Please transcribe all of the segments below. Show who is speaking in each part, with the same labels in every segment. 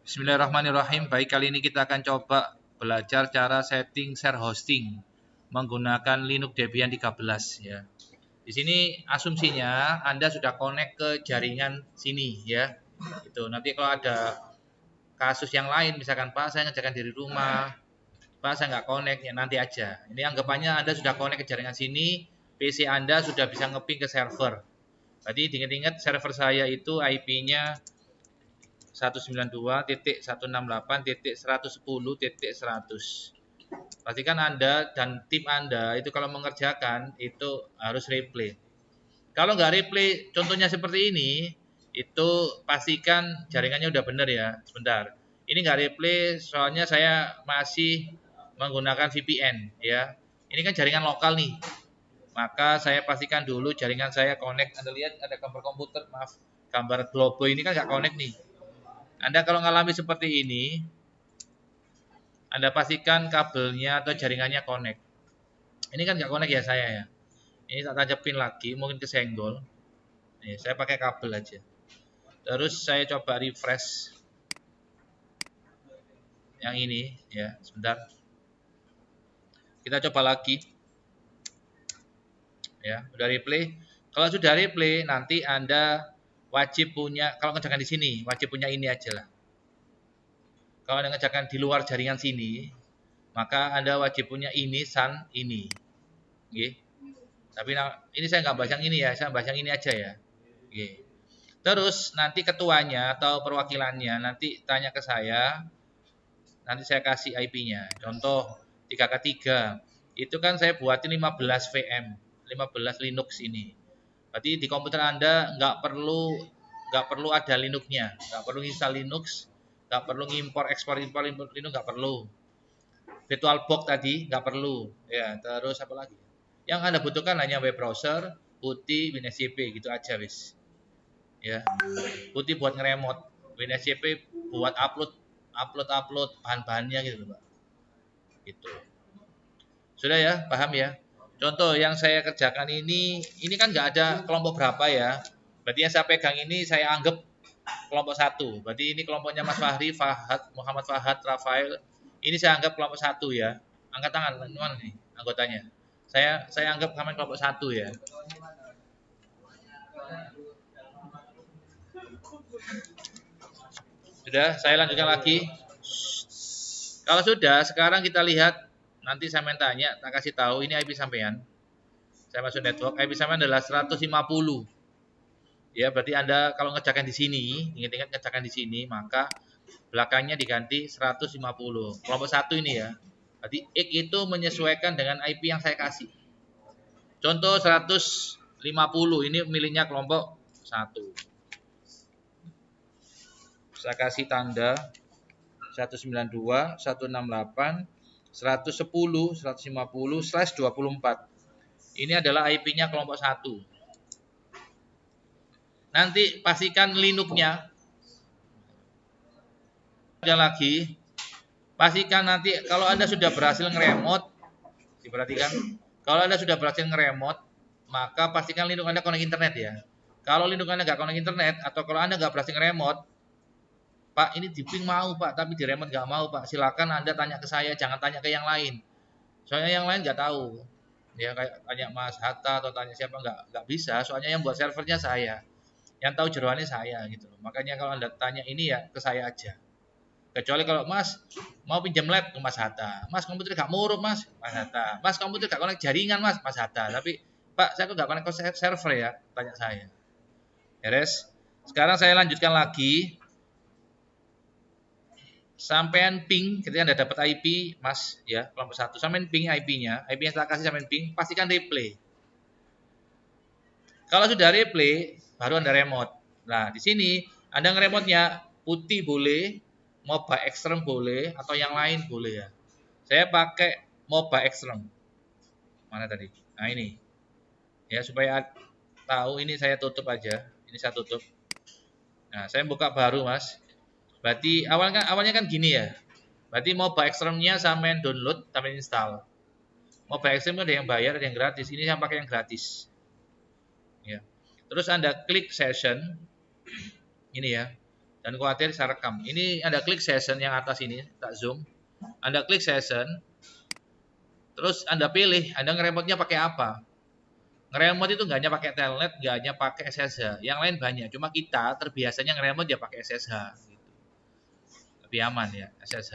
Speaker 1: Bismillahirrahmanirrahim. Baik, kali ini kita akan coba belajar cara setting share hosting menggunakan Linux Debian 13 ya. Di sini asumsinya Anda sudah connect ke jaringan sini ya. Itu nanti kalau ada kasus yang lain, misalkan Pak saya ngerjakan dari rumah, Pak saya nggak connect ya, nanti aja. Ini anggapannya Anda sudah connect ke jaringan sini, PC Anda sudah bisa ngeping ke server. Berarti ingat-ingat server saya itu IP-nya 192.168.110.100. Pastikan Anda dan tim Anda itu kalau mengerjakan itu harus replay. Kalau nggak replay, contohnya seperti ini, itu pastikan jaringannya udah benar ya. Sebentar. Ini nggak replay, soalnya saya masih menggunakan VPN ya. Ini kan jaringan lokal nih. Maka saya pastikan dulu jaringan saya connect. Anda lihat ada gambar komputer, maaf, gambar globo ini kan nggak connect nih. Anda kalau mengalami seperti ini, Anda pastikan kabelnya atau jaringannya connect. Ini kan nggak connect ya saya ya. Ini tak tancapin lagi, mungkin kesenggol. Nih, saya pakai kabel aja. Terus saya coba refresh yang ini ya, sebentar. Kita coba lagi. Ya, udah replay. Kalau sudah replay, nanti Anda wajib punya, kalau ngerjakan di sini, wajib punya ini aja lah. Kalau Anda ngerjakan di luar jaringan sini, maka Anda wajib punya ini, SAN, ini. Oke. Tapi ini saya nggak bahas yang ini ya, saya bahas yang ini aja ya. Oke. Terus nanti ketuanya atau perwakilannya nanti tanya ke saya, nanti saya kasih IP-nya. Contoh 3K3, itu kan saya buatin 15 VM, 15 Linux ini. Berarti di komputer Anda nggak perlu ada Linux-nya, nggak perlu install Linux, nggak perlu ngimpor ekspor Linux, nggak perlu. VirtualBox tadi nggak perlu, ya. Terus apa lagi? Yang Anda butuhkan hanya web browser, putih, WinSCP gitu aja wis. Ya. Putih buat ngeremot, WinSCP buat upload bahan-bahannya gitu, Pak. Gitu. Sudah ya, paham ya? Contoh yang saya kerjakan ini kan nggak ada kelompok berapa ya. Berarti yang saya pegang ini saya anggap kelompok satu. Berarti ini kelompoknya Mas Fahri, Fahad, Muhammad Fahad, Rafael. Ini saya anggap kelompok satu ya. Angkat tangan, mana nih anggotanya? Saya anggap kalian kelompok satu ya. Sudah, saya lanjutkan lagi. Kalau sudah, sekarang kita lihat. Nanti saya tanya, tak kasih tahu ini IP sampean. Saya masuk network, IP sampean adalah 150. Ya, berarti Anda kalau ngerjakan di sini, ingat-ingat ngerjakan di sini, maka belakangnya diganti 150. Kelompok satu ini ya. Berarti X itu menyesuaikan dengan IP yang saya kasih. Contoh 150, ini miliknya kelompok 1. Saya kasih tanda 192, 168, 110, 150/24. Ini adalah IP-nya kelompok 1. Nanti pastikan Linux-nya. Ada lagi, pastikan nanti kalau Anda sudah berhasil ngeremot, diperhatikan, kalau Anda sudah berhasil ngeremot, maka pastikan Linux Anda connect internet ya. Kalau Linux Anda nggak connect internet, atau kalau Anda nggak berhasil ngeremot, Pak ini di ping mau Pak, tapi di remote nggak mau Pak, silakan Anda tanya ke saya, jangan tanya ke yang lain. Soalnya yang lain nggak tahu. Ya kayak tanya Mas Hatta atau tanya siapa nggak bisa, soalnya yang buat servernya saya. Yang tahu jeroannya saya gitu loh. Makanya kalau Anda tanya ini ya ke saya aja. Kecuali kalau Mas mau pinjam lab ke Mas Hatta. Mas komputer gak murup Mas, Mas Hatta. Mas komputer gak connect jaringan Mas, Mas Hatta. Tapi Pak saya kok gak connect ke server ya, tanya saya. Beres. Sekarang saya lanjutkan lagi. Sampean ping ketika Anda dapat IP, Mas ya, kelompok 1. Sampean ping IP-nya, IP yang saya kasih sampean ping, pastikan replay. Kalau sudah replay, baru Anda remote. Nah, di sini Anda ngeremotnya putih boleh, MOBA Extreme boleh, atau yang lain boleh ya. Saya pakai MOBA Extreme. Mana tadi? Nah, ini. Ya, supaya tahu ini saya tutup aja. Ini saya tutup. Nah, saya buka baru, Mas. Berarti awalnya kan gini ya. Berarti MOBA Extreme-nya sampean download, sampean install. MOBA Extreme ada yang bayar, ada yang gratis. Ini saya pakai yang gratis. Ya. Terus Anda klik session. Ini ya. Dan khawatir saya rekam. Ini Anda klik session yang atas ini, tak zoom. Anda klik session, terus Anda pilih, Anda ngeremotnya pakai apa. Ngeremot itu nggak hanya pakai telnet, nggak hanya pakai SSH. Yang lain banyak, cuma kita terbiasanya ngeremot ya pakai SSH. Gitu. Lebih aman ya, SSH.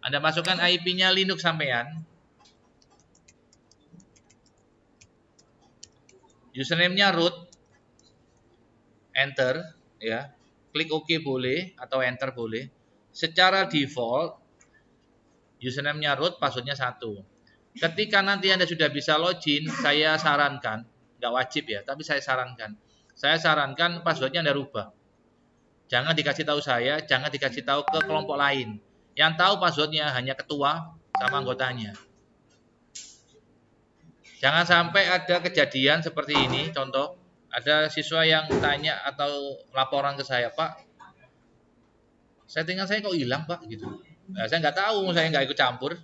Speaker 1: Anda masukkan IP-nya Linux sampean. Username-nya root. Enter ya. Klik OK boleh atau enter boleh. Secara default username-nya root, password-nya 1. Ketika nanti Anda sudah bisa login, saya sarankan, nggak wajib ya, tapi saya sarankan password-nya Anda rubah. Jangan dikasih tahu saya, jangan dikasih tahu ke kelompok lain. Yang tahu password-nya hanya ketua sama anggotanya. Jangan sampai ada kejadian seperti ini, contoh, ada siswa yang tanya atau laporan ke saya, Pak, settingan saya kok hilang, Pak, gitu. Nah, saya nggak tahu, saya nggak ikut campur.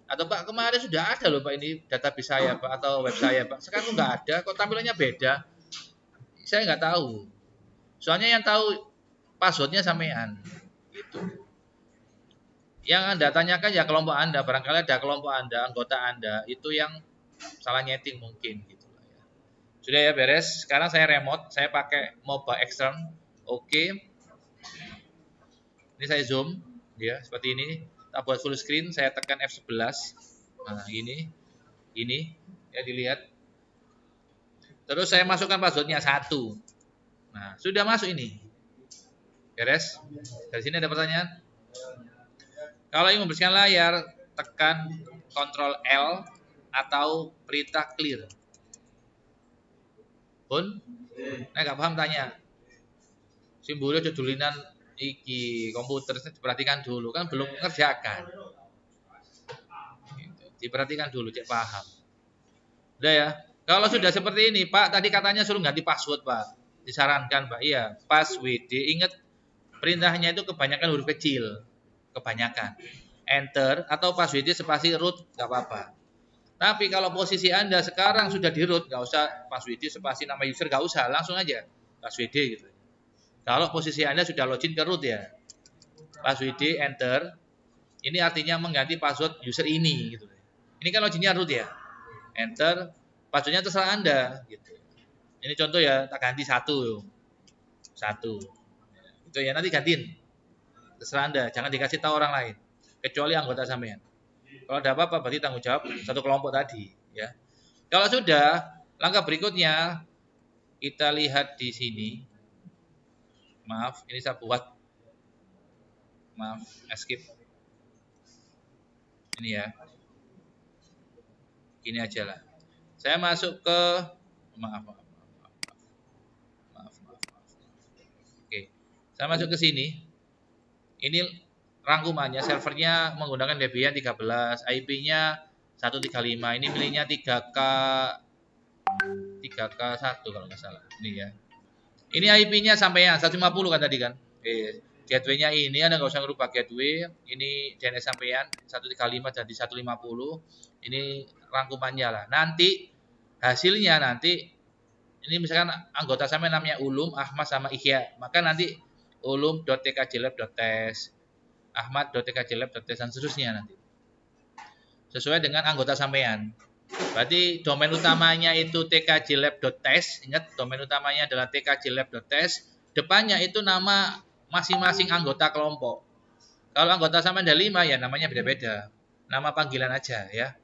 Speaker 1: Atau Pak, kemarin sudah ada loh Pak ini database saya Pak atau web saya Pak. Sekarang nggak ada, kok tampilannya beda. Saya nggak tahu. Soalnya yang tahu passwordnya sampean. Gitu. Yang Anda tanyakan ya kelompok Anda. Barangkali ada kelompok Anda, anggota Anda itu yang salah nyeting mungkin. Gitu. Sudah ya beres. Sekarang saya remote, saya pakai mobile extern. Oke. Ini saya zoom, ya seperti ini. Kita buat full screen, saya tekan F11. Nah ini ya dilihat. Terus saya masukkan passwordnya 1. Nah sudah masuk ini. Beres. Dari sini ada pertanyaan. Kalau ingin membersihkan layar, tekan Ctrl L atau perintah clear. Pun, saya nggak paham tanya. Simbolnya jodolinan iki komputer diperhatikan dulu kan belum mengerjakan. Diperhatikan dulu cek paham. Udah ya. Kalau sudah seperti ini, Pak, tadi katanya suruh ganti password, Pak. Disarankan, Pak. Iya, password. Ingat perintahnya itu kebanyakan huruf kecil. Kebanyakan. Enter atau password spasi root enggak apa-apa. Tapi kalau posisi Anda sekarang sudah di root, enggak usah password spasi nama user, enggak usah, langsung aja password gitu. Kalau posisi Anda sudah login ke root ya. Password enter. Ini artinya mengganti password user ini gitu. Ini kan loginnya root ya. Enter, passwordnya terserah Anda gitu. Ini contoh ya, tak ganti 1. Itu ya, nanti gantiin. Terserah Anda, jangan dikasih tahu orang lain. Kecuali anggota sampean. Kalau ada apa-apa berarti tanggung jawab satu kelompok tadi ya. Kalau sudah, langkah berikutnya kita lihat di sini. Maaf, ini saya buat. Maaf, skip. Ini ya. Gini aja lah. Saya masuk ke maaf. Oke. Saya masuk ke sini. Ini rangkumannya, servernya menggunakan Debian 13, IP-nya 135. Ini miliknya 3K1 kalau nggak salah. Ini ya. Ini IP-nya sampai 150 kan tadi kan. Gateway-nya ini Anda nggak usah ngerubah gateway. Ini DNS sampean 135 jadi 150. Ini rangkumannya lah. Nanti hasilnya ini misalkan anggota sampean namanya Ulum, Ahmad sama Ihya. Maka nanti ulum.tkjlab.tes, ahmad.tkjlab.tes dan seterusnya nanti. Sesuai dengan anggota sampean. Berarti domain utamanya itu tkjlab.tes. Ingat domain utamanya adalah tkjlab.tes. Depannya itu nama masing-masing anggota kelompok. Kalau anggota sampean ada 5 ya namanya beda-beda. Nama panggilan aja ya.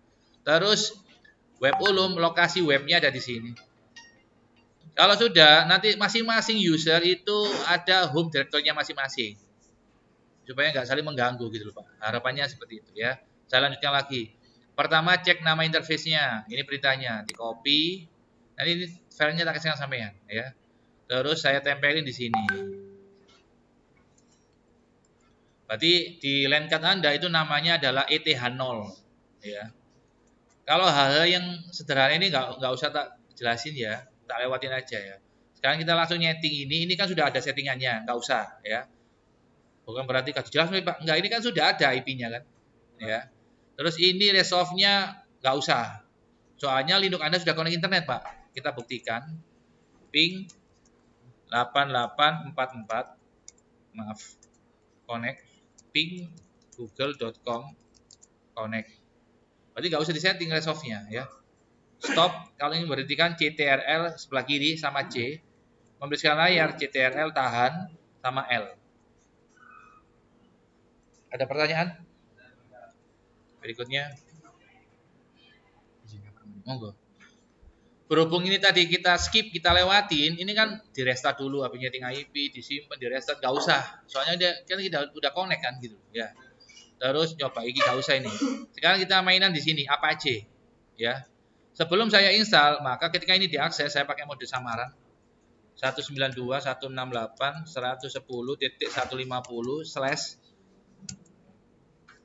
Speaker 1: Terus web ulum, lokasi webnya ada di sini. Kalau sudah, nanti masing-masing user itu ada home directory-nya masing-masing. Supaya nggak saling mengganggu gitu loh Pak. Harapannya seperti itu ya. Saya lanjutkan lagi. Pertama cek nama interface-nya. Ini perintahnya, di copy. Nanti ini filenya tak kasih sampean ya. Terus saya tempelin di sini. Berarti di LAN card Anda itu namanya adalah ETH0 ya. Kalau hal-hal yang sederhana ini nggak usah tak jelasin ya, tak lewatin aja ya. Sekarang kita langsung nyeting ini kan sudah ada settingannya, nggak usah ya. Bukan berarti kasih jelas Pak, nggak, ini kan sudah ada IP-nya kan, ya. Terus ini resolve-nya nggak usah, soalnya Linux Anda sudah connect internet Pak. Kita buktikan, ping 8844 maaf, connect ping google.com connect. Berarti nggak usah disetting resolve-nya ya. Stop, kalau ingin berhentikan CTRL sebelah kiri sama C, membersihkan layar CTRL tahan sama L. Ada pertanyaan? Berikutnya. Monggo. Berhubung ini tadi kita skip, kita lewatin, ini kan di restart dulu, HP nyeting IP, disimpan, di restart, nggak usah. Soalnya dia kan kita udah connect kan gitu, ya. Terus coba ini nggak usah ini. Sekarang kita mainan di sini, apa aja, ya. Sebelum saya install, maka ketika ini diakses, saya pakai mode samaran. 192.168.110.150 slash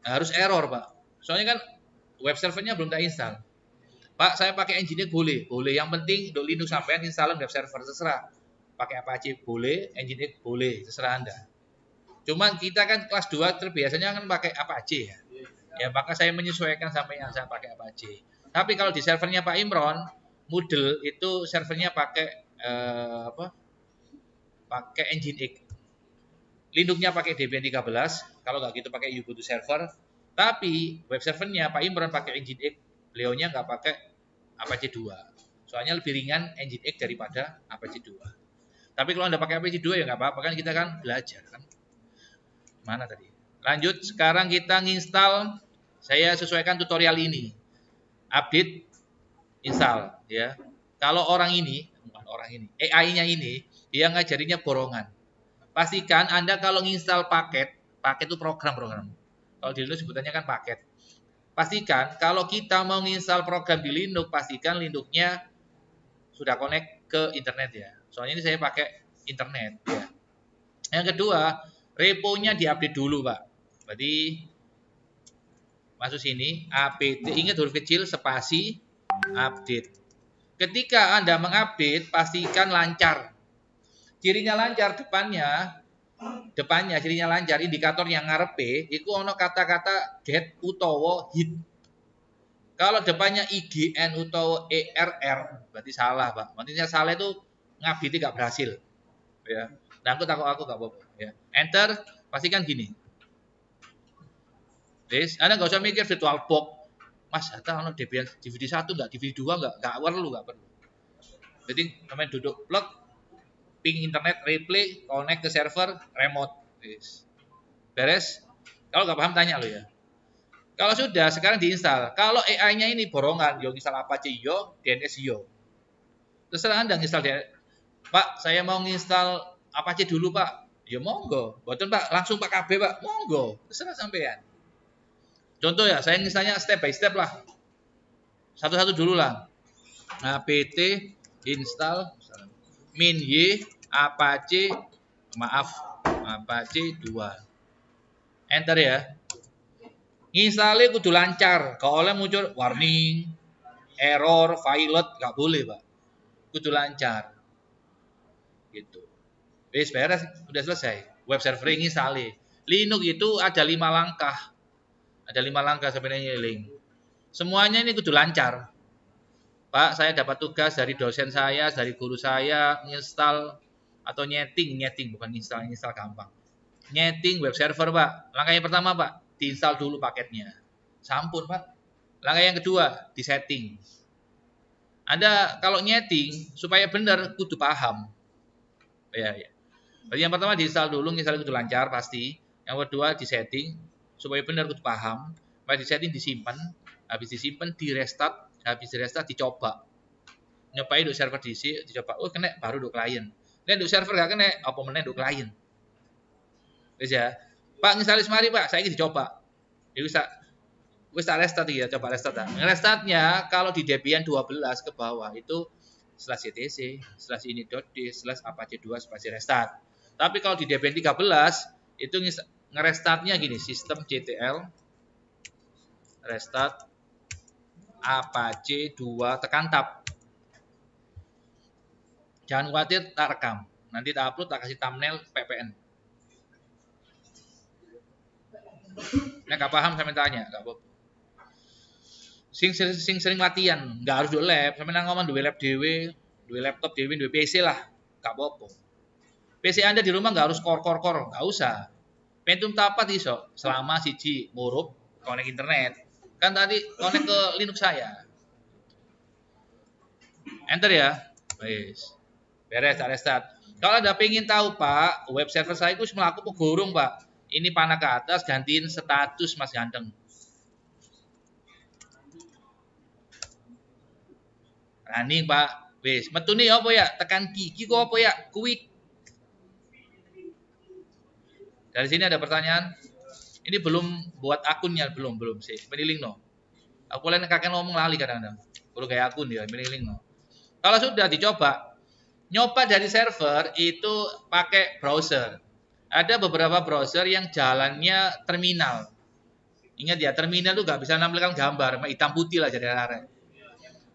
Speaker 1: harus error, Pak. Soalnya kan web servernya belum tak install. Pak, saya pakai Nginx boleh. Boleh. Yang penting untuk Linux sampean install web server terserah. Pakai apa aja boleh, Nginx boleh, terserah Anda. Cuman kita kan kelas 2 terbiasanya kan pakai apa aja ya. Ya, maka saya menyesuaikan sampai yang saya pakai apa aja. Tapi kalau di servernya Pak Imron, Moodle itu servernya pakai pakai Nginx. Linuxnya pakai Debian 13, kalau nggak gitu pakai Ubuntu server. Tapi web servernya Pak Imron pakai Nginx, beliaunya nggak pakai Apache 2. Soalnya lebih ringan Nginx daripada Apache 2. Tapi kalau Anda pakai Apache 2 ya nggak apa-apa, kan kita kan belajar kan. Mana tadi? Lanjut, sekarang kita nginstal. Saya sesuaikan tutorial ini. Update, install ya. Kalau orang ini, bukan orang ini, AI-nya ini, dia ngajarinya borongan. Pastikan Anda kalau nginstal paket itu program-program. Kalau di Linux sebutannya kan paket. Pastikan kalau kita mau nginstal program di Linux, pastikan Linux-nya sudah connect ke internet ya. Soalnya ini saya pakai internet ya. Yang kedua, repo-nya diupdate dulu, Pak. Berarti masuk sini, apt, ingat huruf kecil, spasi, update. Ketika Anda mengupdate, pastikan lancar. Cirinya lancar, depannya cirinya lancar, indikator yang ngarepe itu ono kata-kata get utawa hit. Kalau depannya IGN utawa ERR berarti salah, Pak. Maksudnya salah itu ngupdate gak berhasil. Ya. Nah, aku takut aku gak apa-apa ya. Enter, pastikan gini. Guys, Anda gak usah mikir VirtualBox. Mas, ada ono DVD 1 enggak, DVD 2 enggak perlu. Jadi teman duduk plug, ping internet, replay, connect ke server, remote. Beres? Kalau nggak paham tanya lo ya. Kalau sudah, sekarang diinstal. Kalau AI-nya ini borongan, yo install Apache yo, DNS yo. Terserah Anda nginstal DNS. Pak, saya mau nginstal Apache dulu, Pak. Ya monggo. Boten, Pak, langsung Pak KB, Pak. Monggo. Terserah sampean. Contoh ya, saya nginstalnya step by step lah. Satu-satu dulu lah. apt install min y Apache Apache 2. Enter ya. Nginstalnya kudu lancar. Kalau oleh muncul warning, error, violet, nggak boleh, Pak. Kudu lancar. Gitu. Wis beres, udah selesai. Web server nginstalnya. Linux itu ada 5 langkah. Ada 5 langkah sebenarnya link. Semuanya ini kudu lancar. Pak, saya dapat tugas dari dosen saya, dari guru saya, nginstal atau nyeting bukan install gampang. Nyeting web server, Pak. Langkah yang pertama, Pak, diinstal dulu paketnya. Sampun, Pak. Langkah yang kedua, disetting. Anda kalau nyeting supaya benar kudu paham. Ya. Jadi yang pertama diinstal dulu, nginstal kudu lancar pasti. Yang kedua disetting supaya benar kudu paham. Habis disetting disimpan, habis disimpan direstart, habis direstart dicoba. Nyobain untuk server DC, dicoba. Oh, kena baru untuk klien. Nek untuk server gak kena, apa meneh untuk klien. Wis ya. Pak nginstalis mari, Pak, saya ingin dicoba. Ya wis tak restart ya, coba restart ta. Ngerestartnya kalau di Debian 12 ke bawah itu /ctc /ini.d/apache 2 spasi restart. Tapi kalau di Debian 13 itu ngerestartnya gini, sistem ctl restart Apache 2 tekan tab. Jangan khawatir, tak rekam. Nanti tak upload, tak kasih thumbnail ppn. Nah, gak paham saya tanya, gak apa-apa. Sing sering latihan, gak harus di lab. Sampai ngomong duwe lab dewe, duwe laptop dewe, duwe PC lah, gak apa-apa. PC Anda di rumah nggak harus core, nggak usah. Pentium tapat iso selama siji murup konek internet. Kan tadi konek ke Linux saya. Enter ya. Wis. Beres, restart. Kalau Anda pengen tahu Pak, web server saya itu melaku pegurung Pak. Ini panah ke atas gantiin status Mas Ganteng. Running Pak. Wis, metune apa ya? Tekan gigi kok apa ya? Quick. Dari sini ada pertanyaan. Ini belum buat akunnya, belum sih. Meniling no. Aku lain kakek ngomong lali kadang-kadang. Perlu kayak akun dia, meniling no. Kalau sudah dicoba, nyoba dari server itu pakai browser. Ada beberapa browser yang jalannya terminal. Ingat ya, terminal itu nggak bisa nampilkan gambar, hitam putih lah jadi arek.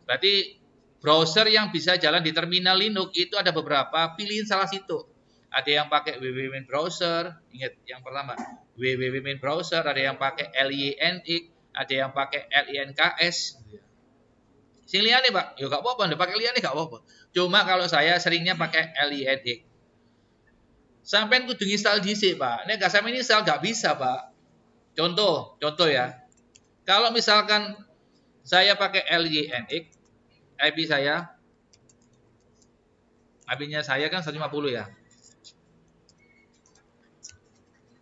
Speaker 1: Berarti browser yang bisa jalan di terminal Linux itu ada beberapa, pilihin salah situ. Ada yang pakai www main browser, ingat yang pertama www main browser, ada yang pakai linx, ada yang pakai links. Sing liyane Pak, yo gak apa-apa, Anda pakai liyane gak apa-apa. Cuma kalau saya seringnya pakai linx. Sampai kudu install dhisik, Pak. Nek gak sampe install gak bisa, Pak. Contoh ya. Kalau misalkan saya pakai linx, IP-nya saya kan 150 ya.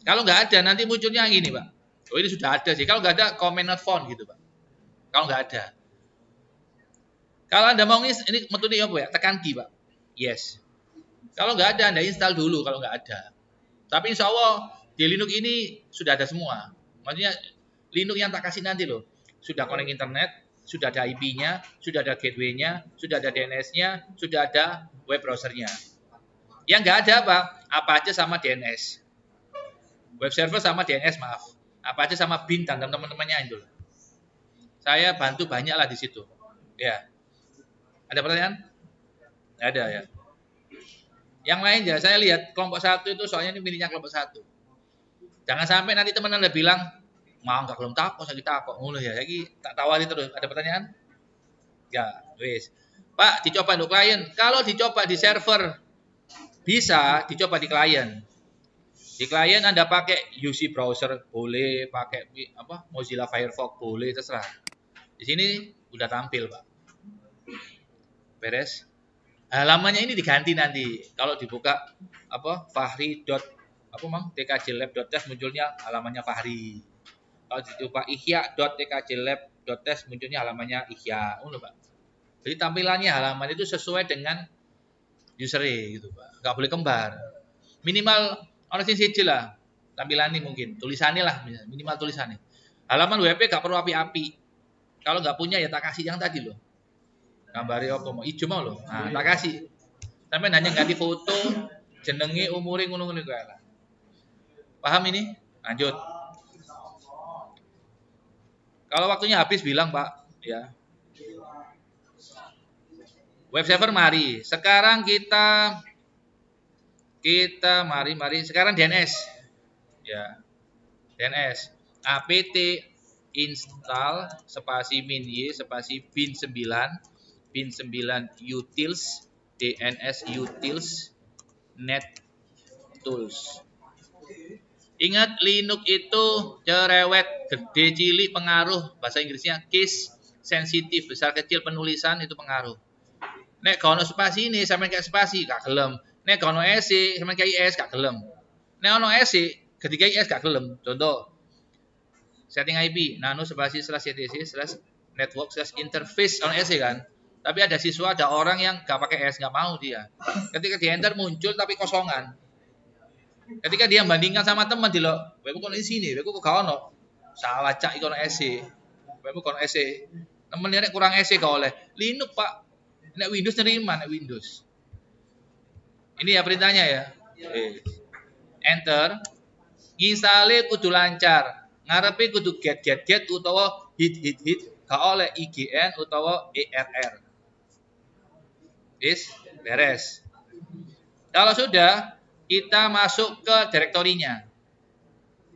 Speaker 1: Kalau nggak ada nanti munculnya yang gini Pak. Oh ini sudah ada sih. Kalau nggak ada comment not found gitu Pak. Kalau nggak ada. Kalau Anda mau ini metode apa ya? Tekan key Pak. Yes. Kalau nggak ada Anda install dulu kalau nggak ada. Tapi insya Allah di Linux ini sudah ada semua. Maksudnya Linux yang tak kasih nanti loh. Sudah connect internet, sudah ada IP-nya, sudah ada gateway-nya, sudah ada DNS-nya, sudah ada web browser-nya. Yang nggak ada apa? Apa aja sama DNS. Web server sama DNS maaf. Apa aja sama bintang dan teman-temannya itu. Saya bantu banyak lah di situ. Ya. Ada pertanyaan? Ada ya. Yang lain ya saya lihat kelompok 1 itu soalnya ini milihnya kelompok 1. Jangan sampai nanti teman Anda bilang mau enggak belum takut saya takut ngono ya. Lagi tak tawari terus. Ada pertanyaan? Ya, wis. Pak, dicoba untuk klien. Kalau dicoba di server bisa dicoba di klien. Di klien Anda pakai UC browser boleh, pakai apa Mozilla Firefox boleh, terserah. Di sini udah tampil, Pak. Beres. Halamannya ini diganti nanti. Kalau dibuka apa tkjlab.test munculnya halamannya Fahri. Kalau dicoba ihya.tkjlab.test munculnya halamannya Ihya. Pak. Jadi tampilannya halaman itu sesuai dengan user gitu, Pak. Enggak boleh kembar. Minimal orang siji lah tampilannya mungkin tulisannya lah minimal tulisannya. Halaman WP gak perlu api-api. Kalau nggak punya ya tak kasih yang tadi loh. Gambarnya apa mau hijau mau loh. Nah, tak kasih. Sampai hanya ganti foto, jenenge, umure ngono-ngono kae lah. Paham ini? Lanjut. Kalau waktunya habis bilang Pak, ya. Web server mari. Sekarang kita mari sekarang DNS. Ya. DNS. apt install spasi min y spasi bin 9 utils dns utils net tools. Ingat Linux itu cerewet, gede cilik pengaruh, bahasa Inggrisnya case sensitif, besar kecil penulisan itu pengaruh. Nek kalau spasi ini sampai kayak spasi gak gelem. Nek kalau esi sampai kayak is gak gelem. Nek ono esi ketika is gak gelem. Contoh setting IP nano spasi /etc/network/interface on SE kan. Tapi ada siswa, ada orang yang gak pakai S, gak mau dia. Ketika di enter muncul tapi kosongan. Ketika dia bandingkan sama teman di lo, webku kono sini, webku kok gak ono. Salah cak ikono SE. Webku kono SE. Temen nek kurang SE gak oleh. Linux Pak. Nek Windows nerima nek Windows. Ini ya perintahnya ya. Enter. Installe kudu lancar. Ngarepe kudu get utawa hit gak oleh ign utawa err. Beres. Kalau sudah kita masuk ke direktorinya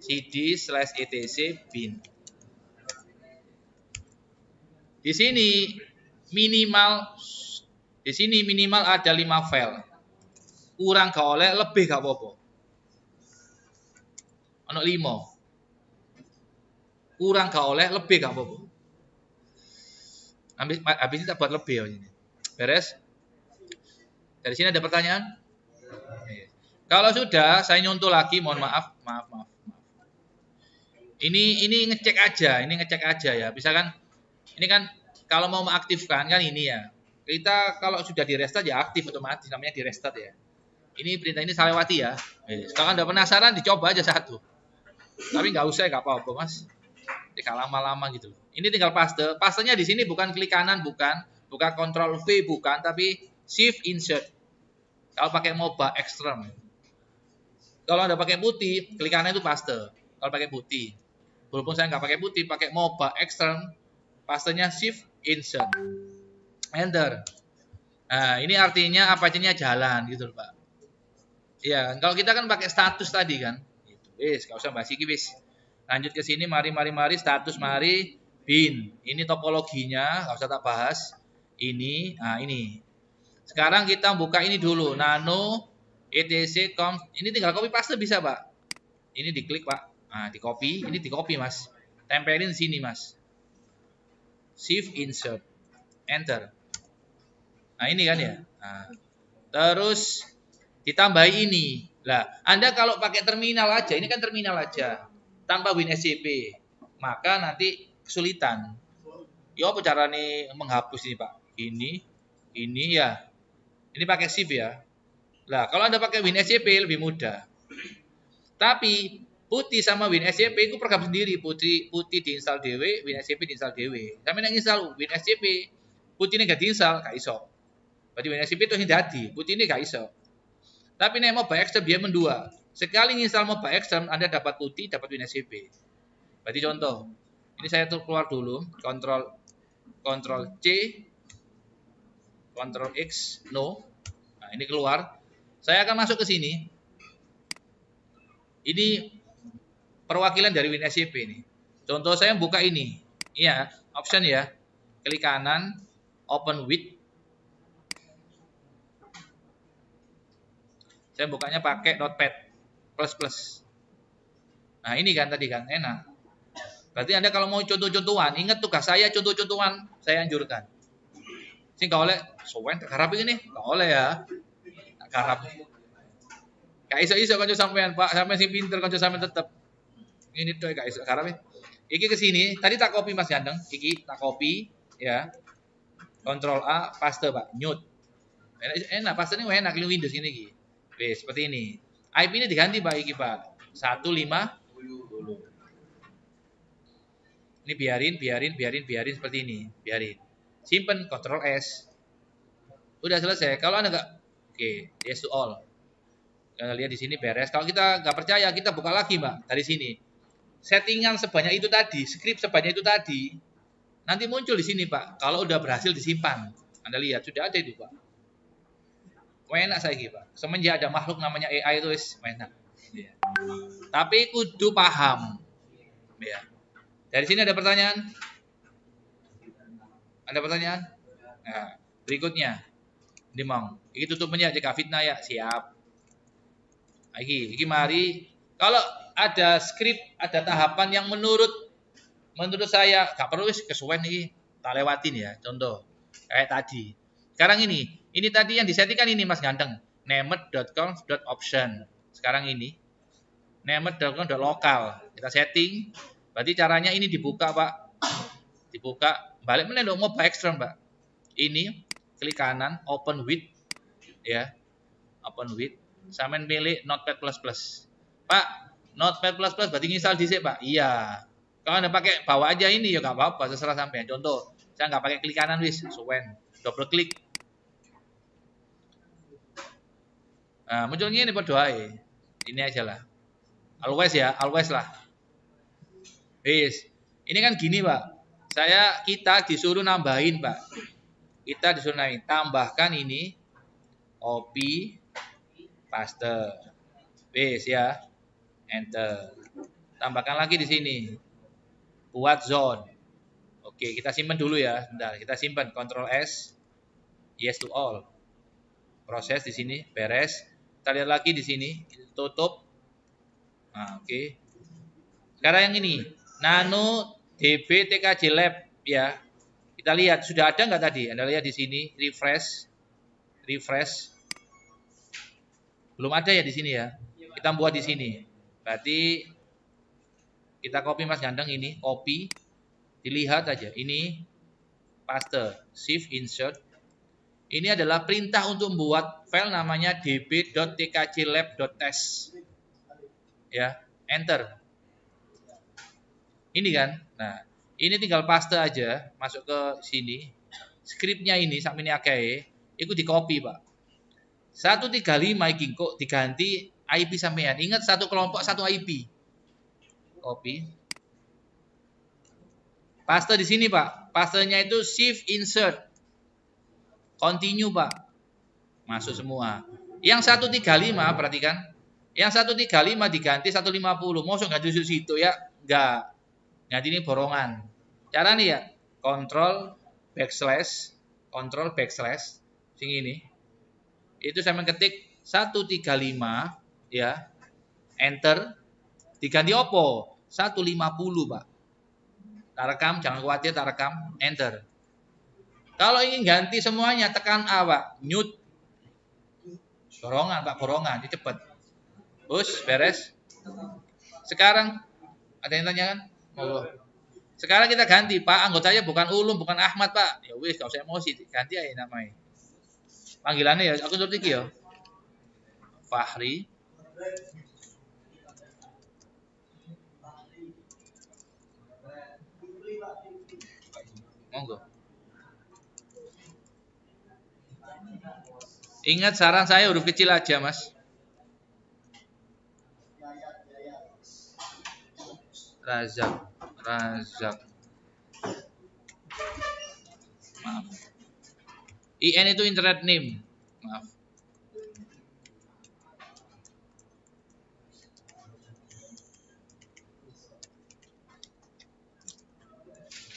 Speaker 1: cd/etc bin. Di sini minimal ada 5 file. kurang gak oleh, lebih gak apa-apa. Ono 5. Kurang gak oleh, lebih gak apa-apa. Habis ini tak buat lebih ya ini. Beres? Dari sini ada pertanyaan? Kalau sudah, saya nyontoh lagi, mohon maaf. Ini ngecek aja ya. Misalkan ini kan kalau mau mengaktifkan kan ini ya. Kita kalau sudah di restart ya aktif otomatis, namanya di restart ya. Ini perintah ini saya lewati ya. Kalau Anda penasaran dicoba aja satu. Tapi nggak usah, nggak apa-apa mas. Tidak lama-lama gitu loh. Ini tinggal paste. Pastenya di sini bukan klik kanan, bukan Ctrl V, bukan, tapi Shift Insert. Kalau pakai MOBA Extreme. Kalau Anda pakai putih, klik kanan itu paste. Kalau pakai putih. Walaupun saya nggak pakai putih, pakai MOBA Extreme, pastenya Shift Insert. Enter. Nah, ini artinya apa-apanya jalan gitu loh, Pak. Iya, kalau kita kan pakai status tadi kan. Gitu. Gak usah bahas iki wis. Lanjut ke sini, mari status mari bin. Ini topologinya, nggak usah tak bahas. Ini, nah ini. Sekarang kita buka ini dulu, nano etc conf. Ini tinggal copy paste bisa, Pak. Ini diklik, Pak. Nah, di copy, ini di copy, Mas. Tempelin sini, Mas. Shift insert. Enter. Nah, ini kan ya. Nah, terus ditambah ini. Lah, Anda kalau pakai terminal aja, ini kan terminal aja. Tanpa WinSCP, maka nanti kesulitan. Ya apa caranya menghapus ini, Pak? Ini ya. Ini pakai shift ya. Lah, kalau Anda pakai WinSCP lebih mudah. Tapi putih sama WinSCP itu program sendiri. Putih diinstal dewe, WinSCP diinstal dewe. Sampai yang install WinSCP, putih ini gak diinstal, gak iso. Berarti WinSCP itu yang jadi, putih ini gak iso. Tapi nih Mobile Extreme dia mendua. Sekali install Mobile Extreme, Anda dapat putih, dapat WinSCP. Berarti contoh, ini saya tuh keluar dulu, Ctrl C, Ctrl X, no. Nah, ini keluar. Saya akan masuk ke sini. Ini perwakilan dari WinSCP ini. Contoh saya buka ini. Iya, option ya. Klik kanan, open with. Saya bukanya pakai Notepad plus. Nah, ini kan tadi kan enak. Berarti Anda kalau mau contoh-contohan, ingat tugas saya contoh-contohan, saya anjurkan. Sing gak oleh sowen garap ini, gak oleh ya. Garap. Gak iso kanca sampean, Pak. Sampean sing pinter kanca sampean tetep. Ini tuh gak iso garap. Iki ke sini, tadi tak copy Mas Gandeng, iki tak copy ya. Ctrl A, paste Pak, nyut. Enak, paste ini enak di Windows ini iki. Wes, seperti ini. IP ini diganti Pak iki Pak. 150. Ini biarin seperti ini, biarin. Simpen Ctrl S. Udah selesai. Kalau Anda enggak, oke, yes to all. Anda lihat di sini beres. Kalau kita nggak percaya, kita buka lagi, Mbak, dari sini. Settingan sebanyak itu tadi, script sebanyak itu tadi, nanti muncul di sini, Pak. Kalau udah berhasil disimpan. Anda lihat, sudah ada itu, Pak. Enak saya gitu, Pak. Semenjak ada makhluk namanya AI itu enak. Ya. Tapi kudu paham. Ya. Dari sini ada pertanyaan? Ada pertanyaan? Nah, berikutnya. Ini Mang. Ini tutupnya jika fitnah ya, siap. Iki mari. Kalau ada skrip, ada tahapan yang menurut saya gak perlu kesuwen nih, tak lewatin ya. Contoh kayak tadi. Sekarang ini tadi yang disettingkan ini Mas Ganteng. named.conf.option. Sekarang ini named.conf.local. Kita setting. Berarti caranya ini dibuka, Pak. Dibuka, balik meneh dong Mobile Extreme, Pak. Ini klik kanan, open with ya. Open with. Sampean pilih Notepad++. Pak, Notepad++ berarti install di sini, Pak. Iya. Kalau Anda pakai bawa aja ini ya nggak apa-apa, terserah sampean. Contoh, saya nggak pakai klik kanan wis, suwen. Double klik. Nah, munculnya ini berdoa. Ini aja lah. Always lah. Wis. Ini kan gini, Pak. Kita disuruh nambahin, Pak. Kita disuruh nambahin, tambahkan ini copy paste. Wis ya. Enter. Tambahkan lagi di sini. Buat zone. Oke, kita simpan dulu ya. Bentar, kita simpan Ctrl S. Yes to all. Proses di sini beres. Kita lihat lagi di sini, tutup. Nah, oke. Sekarang yang ini, Nano DB TKJ Lab ya. Kita lihat sudah ada nggak tadi? Anda lihat di sini, refresh. Belum ada ya di sini ya. Kita buat di sini. Berarti kita copy Mas Ganteng ini, copy. Dilihat aja. Ini paste, shift insert. Ini adalah perintah untuk membuat file namanya db.tkjlab.test. Ya, enter. Ini kan. Nah, ini tinggal paste aja, masuk ke sini. Skripnya ini sampai ini akeh, itu di copy, Pak. 135 iki kok diganti IP sampean. Ingat satu kelompok satu IP. Copy. Paste di sini, Pak. Pastenya itu shift insert. Continue, Pak. Masuk semua. Yang 135 perhatikan. Yang 135 diganti 150. Mosok ganti situ ya? Enggak. Nanti ini borongan. Cara nih ya. Control backslash sing ini. Itu saya mengetik 135 ya. Enter. Diganti opo? 150, Pak. Tak rekam, jangan khawatir, tak rekam, enter. Kalau ingin ganti semuanya tekan A, Pak. Mute. Borongan, Pak, borongan, ini cepet. Bus, beres. Sekarang ada yang tanyakan? Oh. Sekarang kita ganti, Pak. Anggotanya bukan Ulum, bukan Ahmad, Pak. Ya wis, gak usah emosi, ganti aja namanya. Panggilannya ya, aku tulis iki ya. Fahri. Monggo. Ingat saran saya huruf kecil aja, Mas. Razak. Maaf. IN itu internet name. Maaf.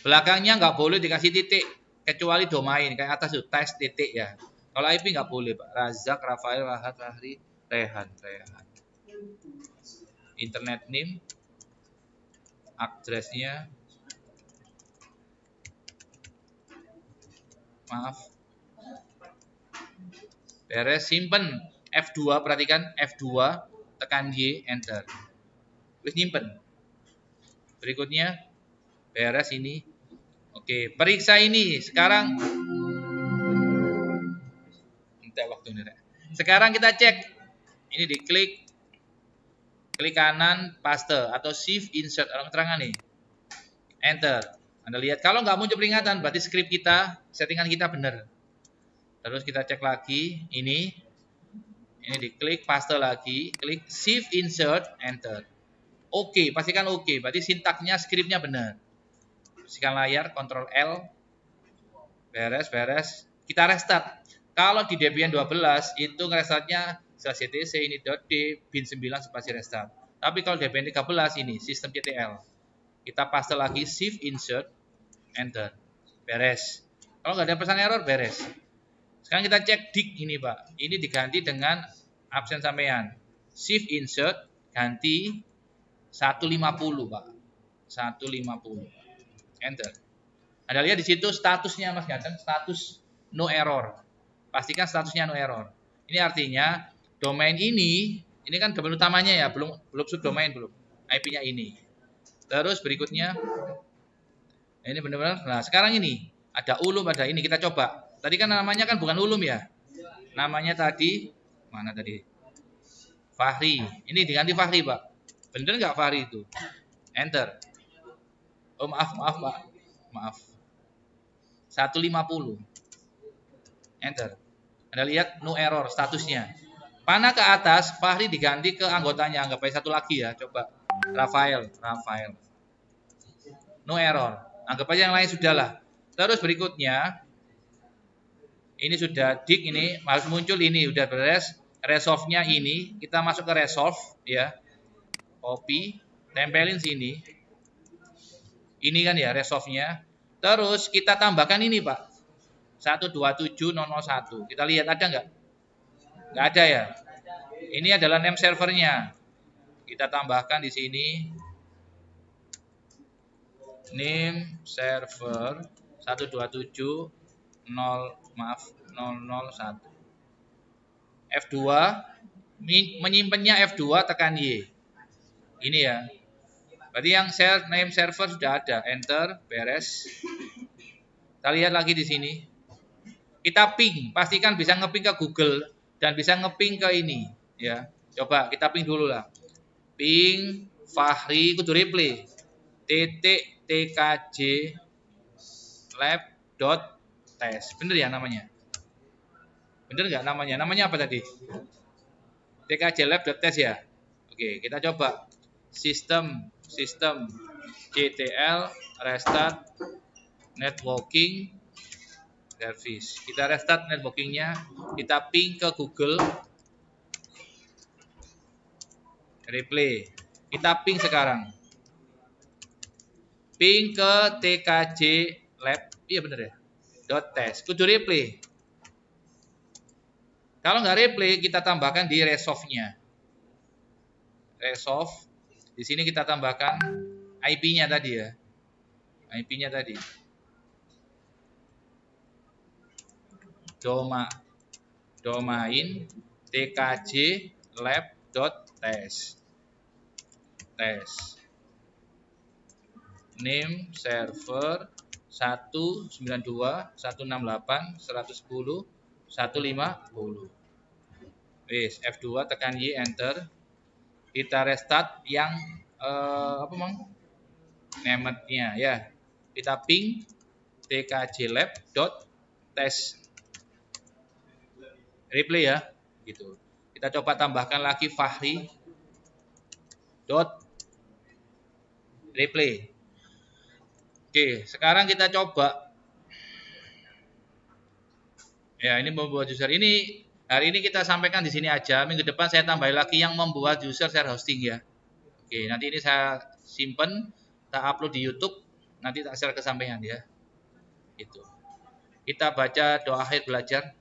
Speaker 1: Belakangnya nggak boleh dikasih titik kecuali domain kayak atas itu tes titik ya. Kalau IP nggak boleh, Pak. Razak, Rafael, Wahad, Fahri, Rehan. Internet name, addressnya, maaf. Beres, simpen. F2, perhatikan F2, tekan Y, enter. Terus nyimpen. Berikutnya, beres ini. Oke, periksa ini. Sekarang Sekarang kita cek. Ini diklik. Klik kanan, paste atau shift insert. Orang keterangan nih. Enter. Anda lihat kalau nggak muncul peringatan berarti script kita, settingan kita benar. Terus kita cek lagi ini diklik, paste lagi, klik shift insert, enter. Oke, pastikan oke. Berarti sintaknya skripnya benar. Bersihkan layar, Ctrl L. Beres. Kita restart. Kalau di Debian 12 itu ngerestartnya ctc ini .d bin 9 spasi restart. Tapi kalau Debian 13 ini sistem CTL. Kita paste lagi shift insert, enter. Beres. Kalau nggak ada pesan error, beres. Sekarang kita cek dik ini, Pak. Ini diganti dengan absen sampean. Shift insert ganti 150, Pak. 150. Enter. Anda lihat di situ statusnya, Mas Ganteng, status no error. Pastikan statusnya no error. Ini artinya domain ini kan domain utamanya ya, belum subdomain belum. IP-nya ini. Terus berikutnya ini benar-benar. Nah, sekarang ini ada ulum, ada ini kita coba. Tadi kan namanya kan bukan ulum ya. Namanya tadi mana tadi? Fahri. Ini diganti Fahri, Pak. Bener nggak Fahri itu? Enter. Oh, maaf, Pak. Maaf. 150. Enter. Anda lihat no error statusnya. Panah ke atas, Fahri diganti ke anggotanya. Anggap aja satu lagi ya, coba. Rafael. No error. Anggap aja yang lain sudahlah. Terus berikutnya ini sudah dik, ini harus muncul ini udah beres. Resolve-nya ini kita masuk ke resolve ya. Copy, tempelin sini. Ini kan ya resolve-nya. Terus kita tambahkan ini, Pak. 127001. Kita lihat ada nggak? Nggak ada ya. Ini adalah name servernya. Kita tambahkan di sini name server 127 001. F2 menyimpannya F2 tekan Y. Ini ya. Berarti yang name server sudah ada. Enter, beres. Kita lihat lagi di sini. Kita ping, pastikan bisa ngeping ke Google dan bisa ngeping ke ini, ya. Coba kita ping dulu lah. Ping Fahri kudu replay. tkj lab.test. Bener ya namanya? Bener nggak namanya? Namanya apa tadi? tkj lab.test ya. Oke, kita coba. Sistem CTL restart networking service. Kita restart networkingnya, kita ping ke Google, replay. Kita ping sekarang, ping ke tkj lab, iya bener ya, .test. Kudu replay. Kalau nggak replay, kita tambahkan di resolve-nya. Resolve. Di sini kita tambahkan IP-nya tadi ya, IP-nya tadi. Domain tkj lab.test. Name server 192.168.110.150. Wis, F2 tekan Y, enter. Kita restart yang apa mang? Name-nya ya. Kita ping tkj lab.test. Replay ya, gitu. Kita coba tambahkan lagi Fahri replay. Oke, sekarang kita coba. Ya, ini membuat user ini hari ini kita sampaikan di sini aja. Minggu depan saya tambah lagi yang membuat user share hosting ya. Oke, nanti ini saya simpen, tak upload di YouTube, nanti tak share ke sampean ya. Gitu. Kita baca doa akhir belajar.